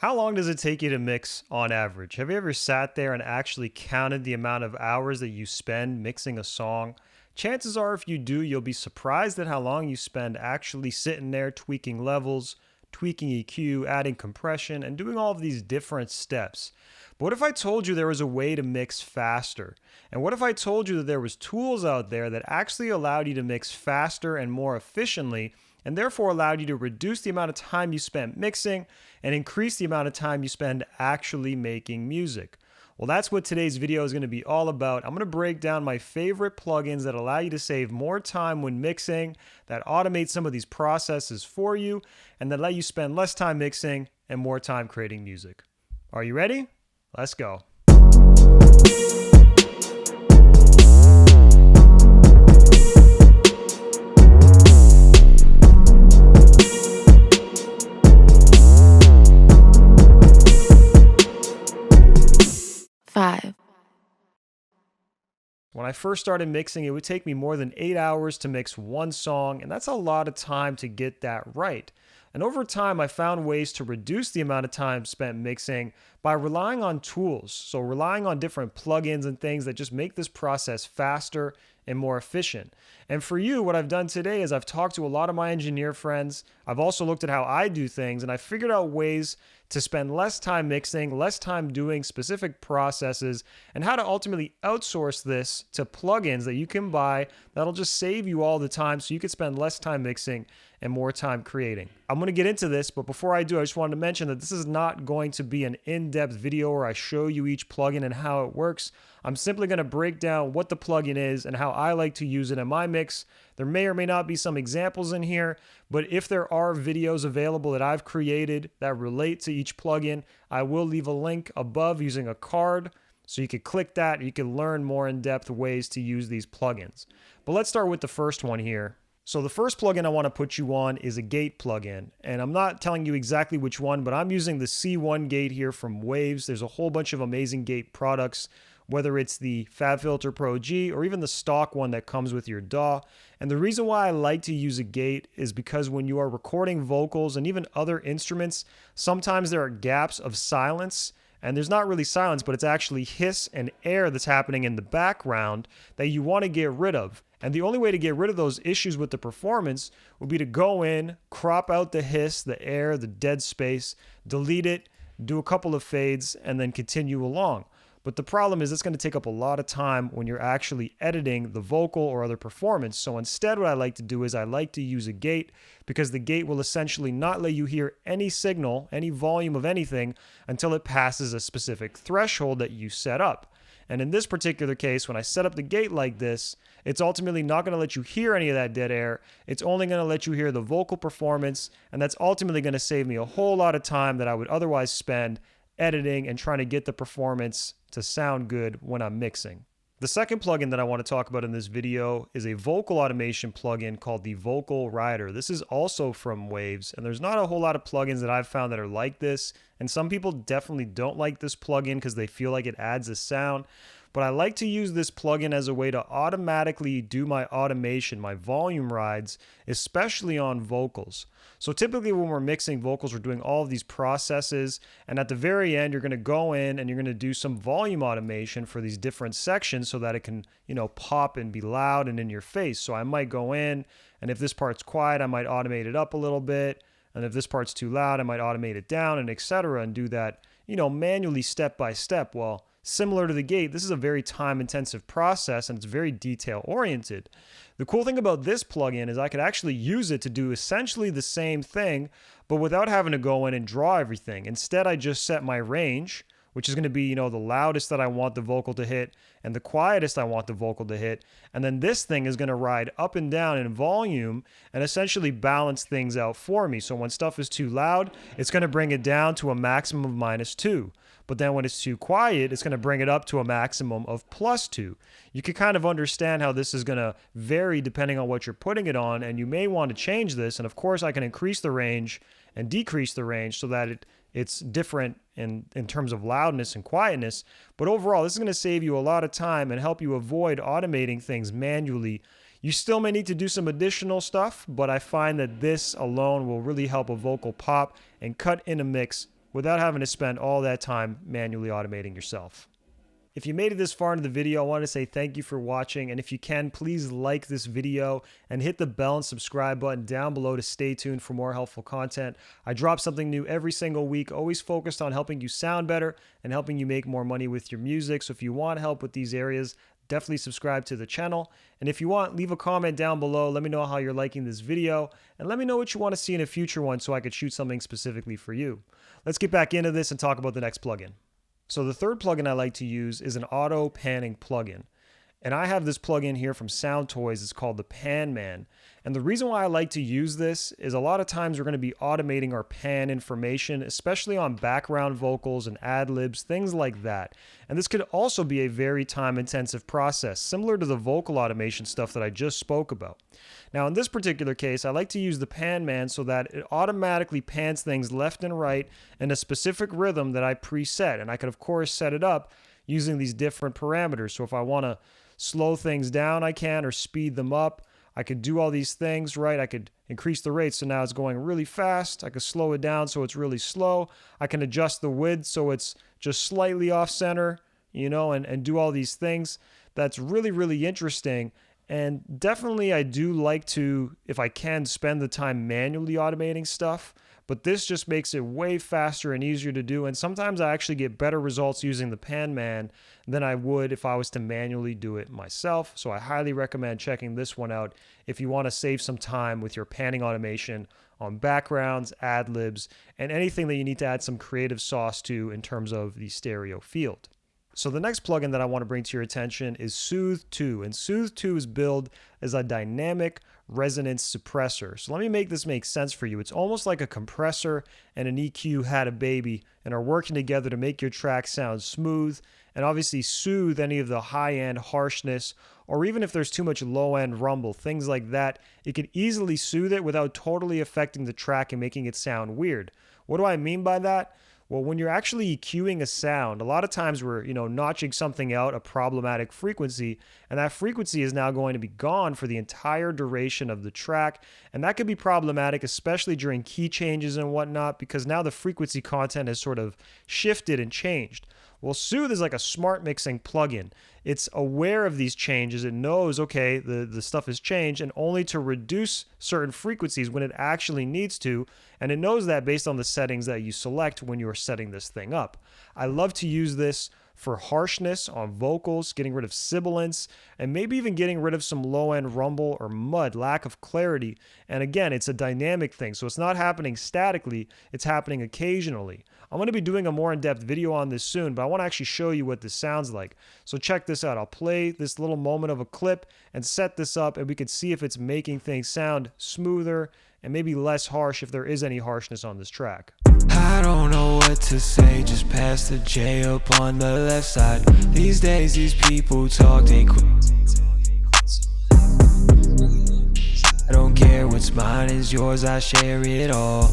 How long does it take you to mix on average? Have you ever sat there and actually counted the amount of hours that you spend mixing a song? Chances are, if you do, you'll be surprised at how long you spend actually sitting there tweaking levels, tweaking EQ, adding compression, and doing all of these different steps. But what if I told you there was a way to mix faster? And what if I told you that there was tools out there that actually allowed you to mix faster and more efficiently, and therefore allowed you to reduce the amount of time you spent mixing and increase the amount of time you spend actually making music? Well, that's what today's video is going to be all about. I'm going to break down my favorite plugins that allow you to save more time when mixing, that automate some of these processes for you, and that let you spend less time mixing and more time creating music. Are you ready? Let's go. 5. When I first started mixing, it would take me more than 8 hours to mix one song, and that's a lot of time to get that right. And over time, I found ways to reduce the amount of time spent mixing by relying on tools. So relying on different plugins and things that just make this process faster and more efficient. And for you, what I've done today is I've talked to a lot of my engineer friends. I've also looked at how I do things, and I figured out ways to spend less time mixing, less time doing specific processes, and how to ultimately outsource this to plugins that you can buy that'll just save you all the time so you can spend less time mixing and more time creating. I'm going to get into this, but before I do, I just wanted to mention that this is not going to be an in-depth video where I show you each plugin and how it works. I'm simply going to break down what the plugin is and how I like to use it in my mix. There may or may not be some examples in here, but if there are videos available that I've created that relate to each plugin, I will leave a link above using a card, so you can click that and you can learn more in-depth ways to use these plugins. But let's start with the first one here. So the first plugin I want to put you on is a gate plugin, and I'm not telling you exactly which one, but I'm using the C1 gate here from Waves. There's a whole bunch of amazing gate products, whether it's the FabFilter Pro G or even the stock one that comes with your DAW. And the reason why I like to use a gate is because when you are recording vocals and even other instruments, sometimes there are gaps of silence. And there's not really silence, but it's actually hiss and air that's happening in the background that you want to get rid of. And the only way to get rid of those issues with the performance would be to go in, crop out the hiss, the air, the dead space, delete it, do a couple of fades, and then continue along. But the problem is it's going to take up a lot of time when you're actually editing the vocal or other performance. So instead, what I like to do is I like to use a gate, because the gate will essentially not let you hear any signal, any volume of anything, until it passes a specific threshold that you set up. And in this particular case, when I set up the gate like this, it's ultimately not going to let you hear any of that dead air. It's only going to let you hear the vocal performance, and that's ultimately going to save me a whole lot of time that I would otherwise spend editing and trying to get the performance to sound good when I'm mixing. The second plugin that I want to talk about in this video is a vocal automation plugin called the Vocal Rider. This is also from Waves, and there's not a whole lot of plugins that I've found that are like this, and some people definitely don't like this plugin because they feel like it adds a sound. But I like to use this plugin as a way to automatically do my automation, my volume rides, especially on vocals. So typically when we're mixing vocals, we're doing all of these processes, and at the very end, you're going to go in and you're going to do some volume automation for these different sections so that it can, pop and be loud and in your face. So I might go in, and if this part's quiet, I might automate it up a little bit. And if this part's too loud, I might automate it down, and etc. and do that, manually step by step. Well, similar to the gate, this is a very time-intensive process, and it's very detail-oriented. The cool thing about this plugin is I could actually use it to do essentially the same thing, but without having to go in and draw everything. Instead, I just set my range, which is going to be, the loudest that I want the vocal to hit and the quietest I want the vocal to hit. And then this thing is going to ride up and down in volume and essentially balance things out for me. So when stuff is too loud, it's going to bring it down to a maximum of -2. But then when it's too quiet, it's going to bring it up to a maximum of +2. You can kind of understand how this is going to vary depending on what you're putting it on, and you may want to change this. And of course, I can increase the range and decrease the range so that it's different in terms of loudness and quietness. But overall, this is going to save you a lot of time and help you avoid automating things manually. You still may need to do some additional stuff, but I find that this alone will really help a vocal pop and cut in a mix without having to spend all that time manually automating yourself. If you made it this far into the video, I want to say thank you for watching, and if you can, please like this video and hit the bell and subscribe button down below to stay tuned for more helpful content. I drop something new every single week, always focused on helping you sound better and helping you make more money with your music. So if you want help with these areas, definitely subscribe to the channel. And if you want, leave a comment down below. Let me know how you're liking this video, and let me know what you want to see in a future one so I could shoot something specifically for you. Let's get back into this and talk about the next plugin. So the third plugin I like to use is an auto panning plugin. And I have this plugin here from Soundtoys. It's called the PanMan. And the reason why I like to use this is a lot of times we're going to be automating our pan information, especially on background vocals and ad-libs, things like that. And this could also be a very time-intensive process, similar to the vocal automation stuff that I just spoke about. Now, in this particular case, I like to use the PanMan so that it automatically pans things left and right in a specific rhythm that I preset. And I can, of course, set it up using these different parameters. So if I want to slow things down, I can, or speed them up. I could do all these things, right? I could increase the rate so now it's going really fast. I could slow it down so it's really slow. I can adjust the width so it's just slightly off center, you know, and do all these things. That's really, really interesting. And definitely I do like to, if I can, spend the time manually automating stuff. But this just makes it way faster and easier to do. And sometimes I actually get better results using the PanMan than I would if I was to manually do it myself. So I highly recommend checking this one out if you want to save some time with your panning automation on backgrounds, ad-libs, and anything that you need to add some creative sauce to in terms of the stereo field. So the next plugin that I want to bring to your attention is Soothe 2. And Soothe 2 is billed as a dynamic resonance suppressor. So let me make this make sense for you. It's almost like a compressor and an EQ had a baby and are working together to make your track sound smooth and obviously soothe any of the high-end harshness, or even if there's too much low-end rumble, things like that. It can easily soothe it without totally affecting the track and making it sound weird. What do I mean by that? Well, when you're actually EQing a sound, a lot of times we're, notching something out, a problematic frequency, and that frequency is now going to be gone for the entire duration of the track. And that could be problematic, especially during key changes and whatnot, because now the frequency content has sort of shifted and changed. Well, Soothe is like a smart mixing plugin. It's aware of these changes. It knows, okay, the stuff has changed, and only to reduce certain frequencies when it actually needs to. And it knows that based on the settings that you select when you're setting this thing up. I love to use this for harshness on vocals, getting rid of sibilance, and maybe even getting rid of some low-end rumble or mud, lack of clarity. And again, it's a dynamic thing, so it's not happening statically, it's happening occasionally. I'm going to be doing a more in-depth video on this soon, but I want to actually show you what this sounds like. So check this out. I'll play this little moment of a clip and set this up, and we can see if it's making things sound smoother and maybe less harsh if there is any harshness on this track. I don't know what to say, just pass the J up on the left side. These days these people talk, they quit. I don't care what's mine is yours, I share it all.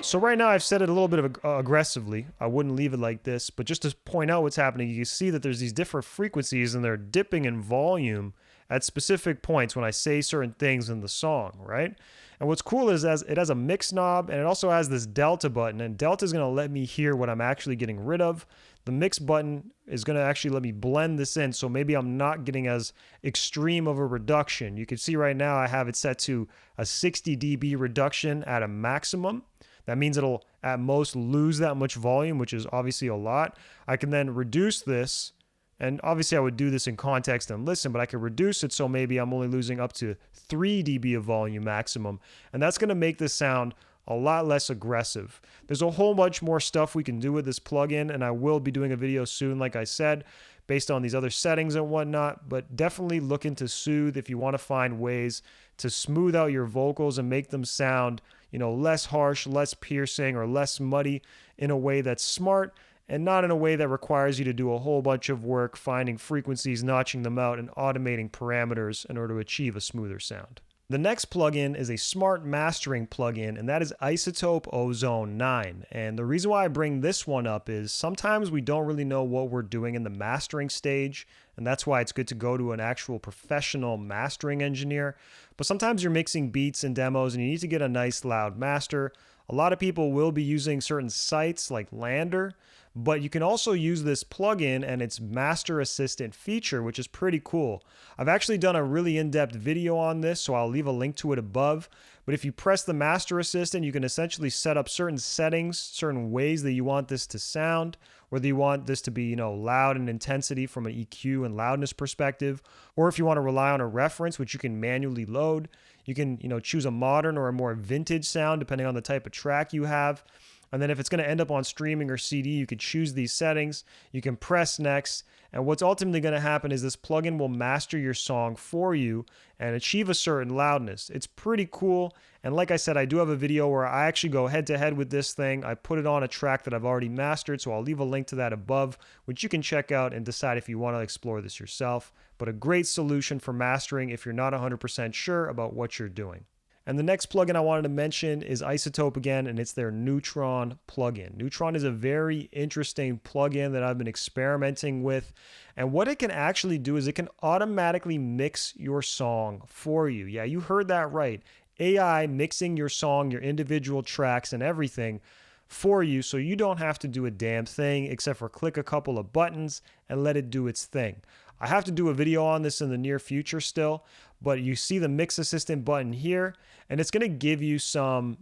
So right now I've set it a little bit of aggressively. I wouldn't leave it like this, but just to point out what's happening, you can see that there's these different frequencies and they're dipping in volume at specific points when I say certain things in the song, right? And what's cool is it has a mix knob, and it also has this delta button, and delta is going to let me hear what I'm actually getting rid of. The mix button is going to actually let me blend this in, so maybe I'm not getting as extreme of a reduction. You can see right now I have it set to a 60 dB reduction at a maximum. That means it'll at most lose that much volume, which is obviously a lot. I can then reduce this, and obviously I would do this in context and listen, but I can reduce it so maybe I'm only losing up to 3 dB of volume maximum. And that's going to make this sound a lot less aggressive. There's a whole bunch more stuff we can do with this plugin, and I will be doing a video soon, like I said, based on these other settings and whatnot, but definitely look into Soothe if you want to find ways to smooth out your vocals and make them sound, less harsh, less piercing, or less muddy in a way that's smart and not in a way that requires you to do a whole bunch of work finding frequencies, notching them out, and automating parameters in order to achieve a smoother sound. The next plugin is a smart mastering plugin, and that is Izotope Ozone 9. And the reason why I bring this one up is sometimes we don't really know what we're doing in the mastering stage, and that's why it's good to go to an actual professional mastering engineer. But sometimes you're mixing beats and demos, and you need to get a nice loud master. A lot of people will be using certain sites like Lander, but you can also use this plugin and its Master Assistant feature, which is pretty cool. I've actually done a really in-depth video on this, so I'll leave a link to it above. But if you press the Master Assistant, you can essentially set up certain settings, certain ways that you want this to sound, whether you want this to be, loud in intensity from an EQ and loudness perspective, or if you want to rely on a reference, which you can manually load. You can, choose a modern or a more vintage sound depending on the type of track you have. And then if it's going to end up on streaming or CD, you could choose these settings. You can press next. And what's ultimately going to happen is this plugin will master your song for you and achieve a certain loudness. It's pretty cool. And like I said, I do have a video where I actually go head to head with this thing. I put it on a track that I've already mastered, so I'll leave a link to that above, which you can check out and decide if you want to explore this yourself. But a great solution for mastering if you're not 100% sure about what you're doing. And the next plugin I wanted to mention is Izotope again, and it's their Neutron plugin. Neutron is a very interesting plugin that I've been experimenting with. And what it can actually do is it can automatically mix your song for you. Yeah, you heard that right. AI mixing your song, your individual tracks and everything for you, so you don't have to do a damn thing except for click a couple of buttons and let it do its thing. I have to do a video on this in the near future still, but you see the Mix Assistant button here, and it's going to give you some,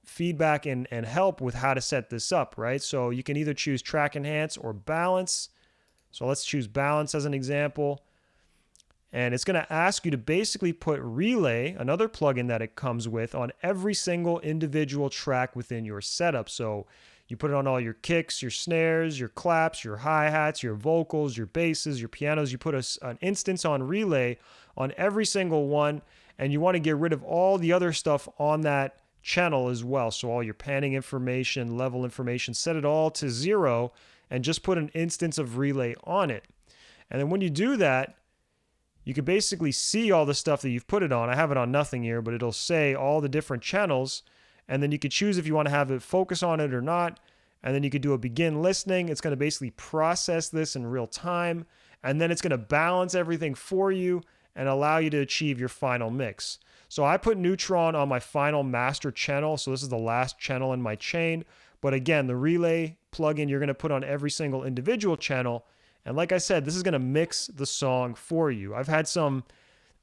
feedback and help with how to set this up, right? So you can either choose Track Enhance or Balance. So let's choose Balance as an example. And it's going to ask you to basically put Relay, another plugin that it comes with, on every single individual track within your setup. So you put it on all your kicks, your snares, your claps, your hi-hats, your vocals, your basses, your pianos. You put an instance on Relay on every single one, and you want to get rid of all the other stuff on that channel as well. So all your panning information, level information, set it all to 0 and just put an instance of Relay on it. And then when you do that, you can basically see all the stuff that you've put it on. I have it on nothing here, but it'll say all the different channels. And then you could choose if you want to have it focus on it or not. And then you could do a begin listening. It's going to basically process this in real time. And then it's going to balance everything for you and allow you to achieve your final mix. So I put Neutron on my final master channel. So this is the last channel in my chain. But again, the Relay plugin you're going to put on every single individual channel. And like I said, this is going to mix the song for you. I've had some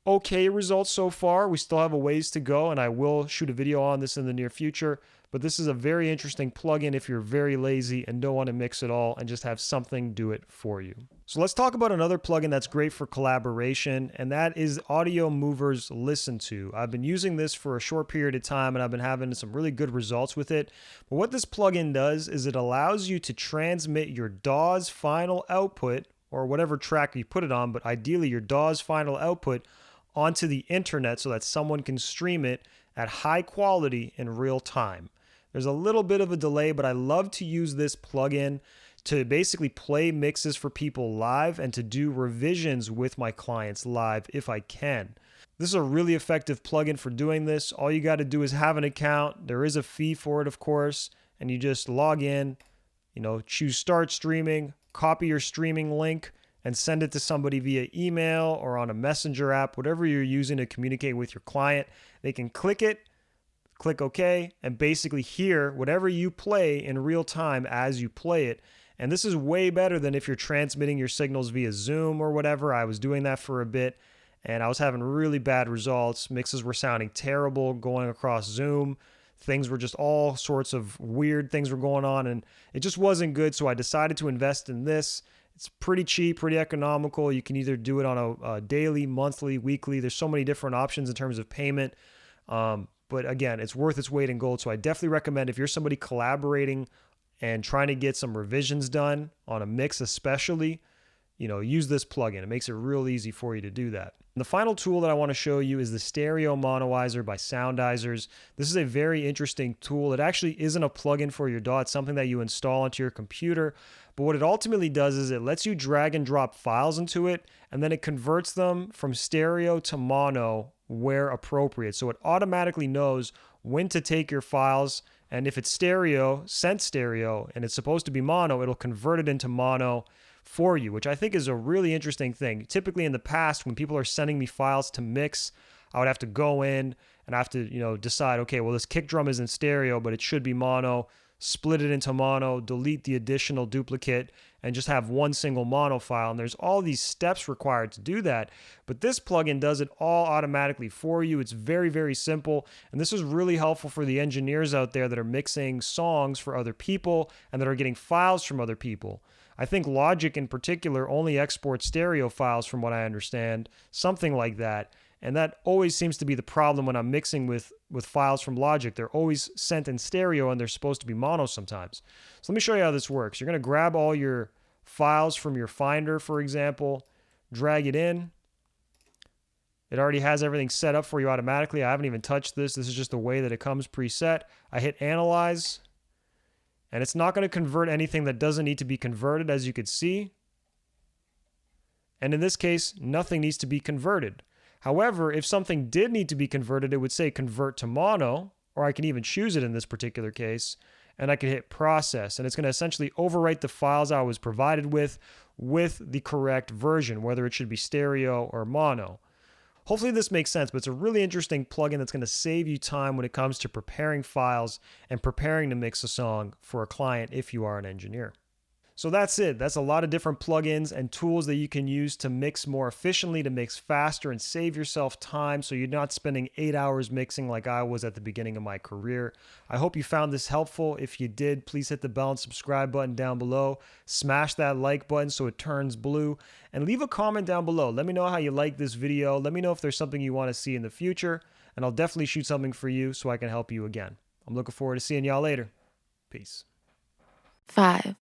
okay results so far. We still have a ways to go, and I will shoot a video on this in the near future. But this is a very interesting plugin if you're very lazy and don't want to mix it all and just have something do it for you. So let's talk about another plugin that's great for collaboration, and that is AudoMovers ListenTo. I've been using this for a short period of time, and I've been having some really good results with it. But what this plugin does is it allows you to transmit your DAW's final output, or whatever track you put it on, but ideally your DAW's final output, onto the internet so that someone can stream it at high quality in real time. There's a little bit of a delay, but I love to use this plugin to basically play mixes for people live and to do revisions with my clients live if I can. This is a really effective plugin for doing this. All you got to do is have an account. There is a fee for it, of course, and you just log in, choose start streaming, copy your streaming link, and send it to somebody via email or on a messenger app, whatever you're using to communicate with your client. They can click it, click OK, and basically hear whatever you play in real time as you play it. And this is way better than if you're transmitting your signals via Zoom or whatever. I was doing that for a bit, and I was having really bad results. Mixes were sounding terrible going across Zoom. Things were just all sorts of weird things were going on, and it just wasn't good. So I decided to invest in this. It's pretty cheap, pretty economical. You can either do it on a daily, monthly, weekly. There's so many different options in terms of payment. But again, it's worth its weight in gold. So I definitely recommend if you're somebody collaborating and trying to get some revisions done on a mix especially, use this plugin. It makes it real easy for you to do that. And the final tool that I want to show you is the Stereomonoizer by Soundtoys. This is a very interesting tool. It actually isn't a plugin for your DAW. It's something that you install onto your computer. But what it ultimately does is it lets you drag and drop files into it, and then it converts them from stereo to mono where appropriate. So it automatically knows when to take your files, and if it's stereo, sent stereo, and it's supposed to be mono, it'll convert it into mono for you, which I think is a really interesting thing. Typically in the past, when people are sending me files to mix, I would have to go in and I have to, decide, okay, well, this kick drum is in stereo, but it should be mono, split it into mono, delete the additional duplicate, and just have one single mono file. And there's all these steps required to do that. But this plugin does it all automatically for you. It's very, very simple. And this is really helpful for the engineers out there that are mixing songs for other people and that are getting files from other people. I think Logic in particular only exports stereo files from what I understand, something like that. And that always seems to be the problem when I'm mixing with files from Logic. They're always sent in stereo and they're supposed to be mono sometimes. So let me show you how this works. You're going to grab all your files from your Finder, for example, drag it in. It already has everything set up for you automatically. I haven't even touched this. This is just the way that it comes preset. I hit Analyze, and it's not going to convert anything that doesn't need to be converted, as you could see. And in this case, nothing needs to be converted. However, if something did need to be converted, it would say convert to mono, or I can even choose it in this particular case, and I can hit process, and it's going to essentially overwrite the files I was provided with the correct version, whether it should be stereo or mono. Hopefully this makes sense, but it's a really interesting plugin that's going to save you time when it comes to preparing files and preparing to mix a song for a client if you are an engineer. So that's it. That's a lot of different plugins and tools that you can use to mix more efficiently, to mix faster and save yourself time so you're not spending 8 hours mixing like I was at the beginning of my career. I hope you found this helpful. If you did, please hit the bell and subscribe button down below. Smash that like button so it turns blue. And leave a comment down below. Let me know how you like this video. Let me know if there's something you want to see in the future. And I'll definitely shoot something for you so I can help you again. I'm looking forward to seeing y'all later. Peace. 5.